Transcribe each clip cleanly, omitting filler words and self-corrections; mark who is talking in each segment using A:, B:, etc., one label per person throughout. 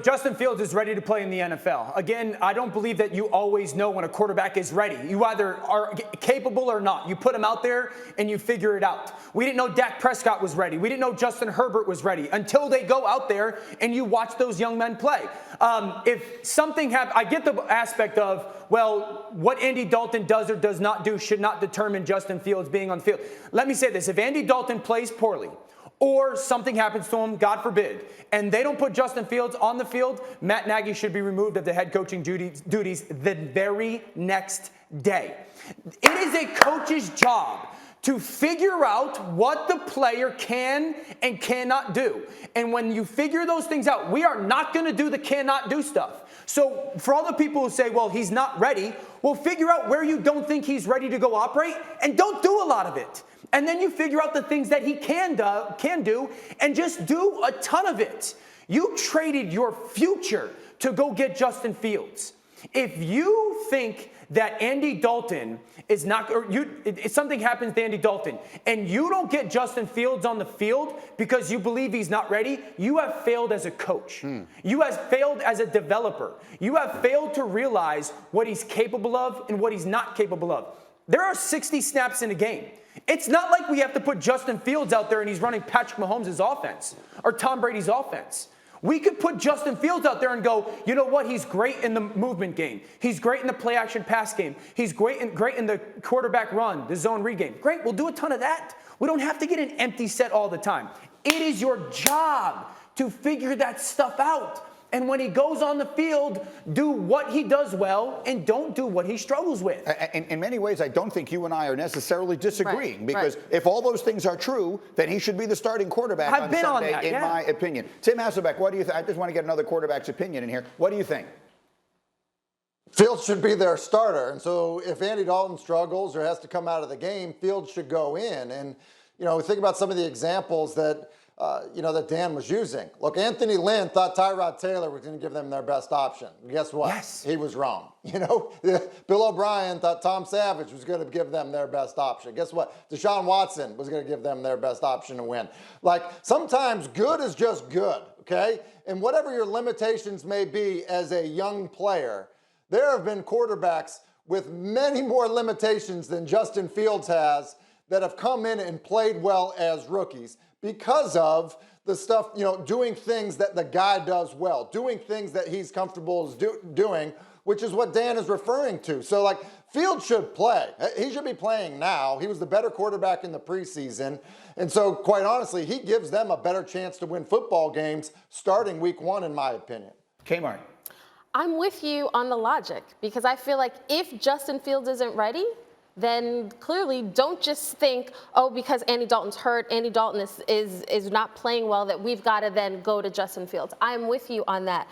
A: Justin Fields is ready to play in the NFL. Again, I don't believe that you always know when a quarterback is ready. You either are capable or not. You put him out there and you figure it out. We didn't know Dak Prescott was ready. We didn't know Justin Herbert was ready until they go out there and you watch those young men play. If something happens, I get the aspect of, well, what Andy Dalton does or does not do should not determine Justin Fields being on the field. Let me say this. If Andy Dalton plays poorly, or something happens to him, God forbid, and they don't put Justin Fields on the field, Matt Nagy should be removed of the head coaching duties the very next day. It is a coach's job to figure out what the player can and cannot do. And when you figure those things out, we are not going to do the cannot do stuff. So for all the people who say, well, he's not ready, well, figure out where you don't think he's ready to go operate and don't do a lot of it. And then you figure out the things that he can do and just do a ton of it. You traded your future to go get Justin Fields. If you think that Andy Dalton is not, or if something happens to Andy Dalton and you don't get Justin Fields on the field because you believe he's not ready, you have failed as a coach. You have failed as a developer. You have failed to realize what he's capable of and what he's not capable of. There are 60 snaps in a game. It's not like we have to put Justin Fields out there and he's running Patrick Mahomes' offense or Tom Brady's offense. We could put Justin Fields out there and go, you know what? He's great in the movement game. He's great in the play action pass game. He's great in the quarterback run, the zone read game. Great, we'll do a ton of that. We don't have to get an empty set all the time. It is your job to figure that stuff out. And when he goes on the field, do what he does well and don't do what he struggles with.
B: In many ways, I don't think you and I are necessarily disagreeing because if all those things are true, then he should be the starting quarterback on Sunday, in my opinion. Tim Hasselbeck, what do you think? I just want to get another quarterback's opinion in here. What do you think?
C: Fields should be their starter. And so if Andy Dalton struggles or has to come out of the game, Fields should go in. And, think about some of the examples that that Dan was using. Look, Anthony Lynn thought Tyrod Taylor was going to give them their best option. Guess what?
A: Yes.
C: He was wrong. Bill O'Brien thought Tom Savage was going to give them their best option. Guess what? Deshaun Watson was going to give them their best option to win. Like, sometimes good is just good, okay? And whatever your limitations may be as a young player, there have been quarterbacks with many more limitations than Justin Fields has that have come in and played well as rookies because of the stuff, doing things that the guy does well, doing things that he's comfortable doing, which is what Dan is referring to. So, Fields should play. He should be playing now. He was the better quarterback in the preseason. And so, quite honestly, he gives them a better chance to win football games starting week 1, in my opinion.
B: Kmart.
D: I'm with you on the logic because I feel like if Justin Fields isn't ready, then clearly don't just think, oh, because Andy Dalton's hurt, Andy Dalton is not playing well, that we've got to then go to Justin Fields. I'm with you on that.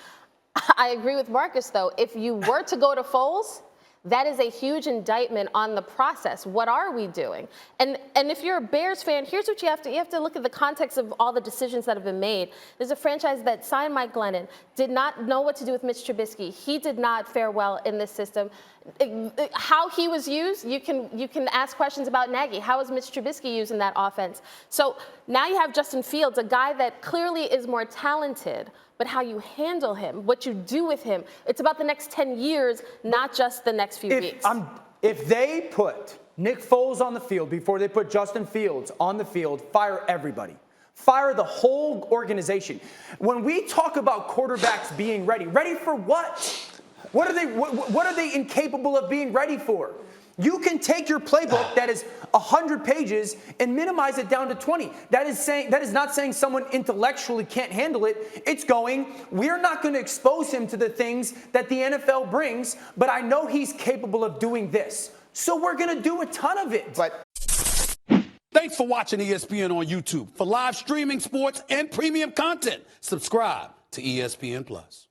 D: I agree with Marcus, though. If you were to go to Foles, that is a huge indictment on the process. What are we doing? And if you're a Bears fan, here's what you have to look at the context of all the decisions that have been made. There's a franchise that signed Mike Glennon, did not know what to do with Mitch Trubisky. He did not fare well in this system. How he was used, you can ask questions about Nagy. How is Mitch Trubisky used in that offense? So now you have Justin Fields, a guy that clearly is more talented, but how you handle him, what you do with him, it's about the next 10 years, not just the next few weeks.
A: If they put Nick Foles on the field before they put Justin Fields on the field, fire everybody. Fire the whole organization. When we talk about quarterbacks being ready for what? What are they incapable of being ready for? You can take your playbook that is 100 pages and minimize it down to 20. That is not saying someone intellectually can't handle it. It's going, we're not going to expose him to the things that the NFL brings, but I know he's capable of doing this. So we're going to do a ton of it.
E: Thanks for watching ESPN on YouTube. For live streaming, sports, and premium content, subscribe to ESPN+.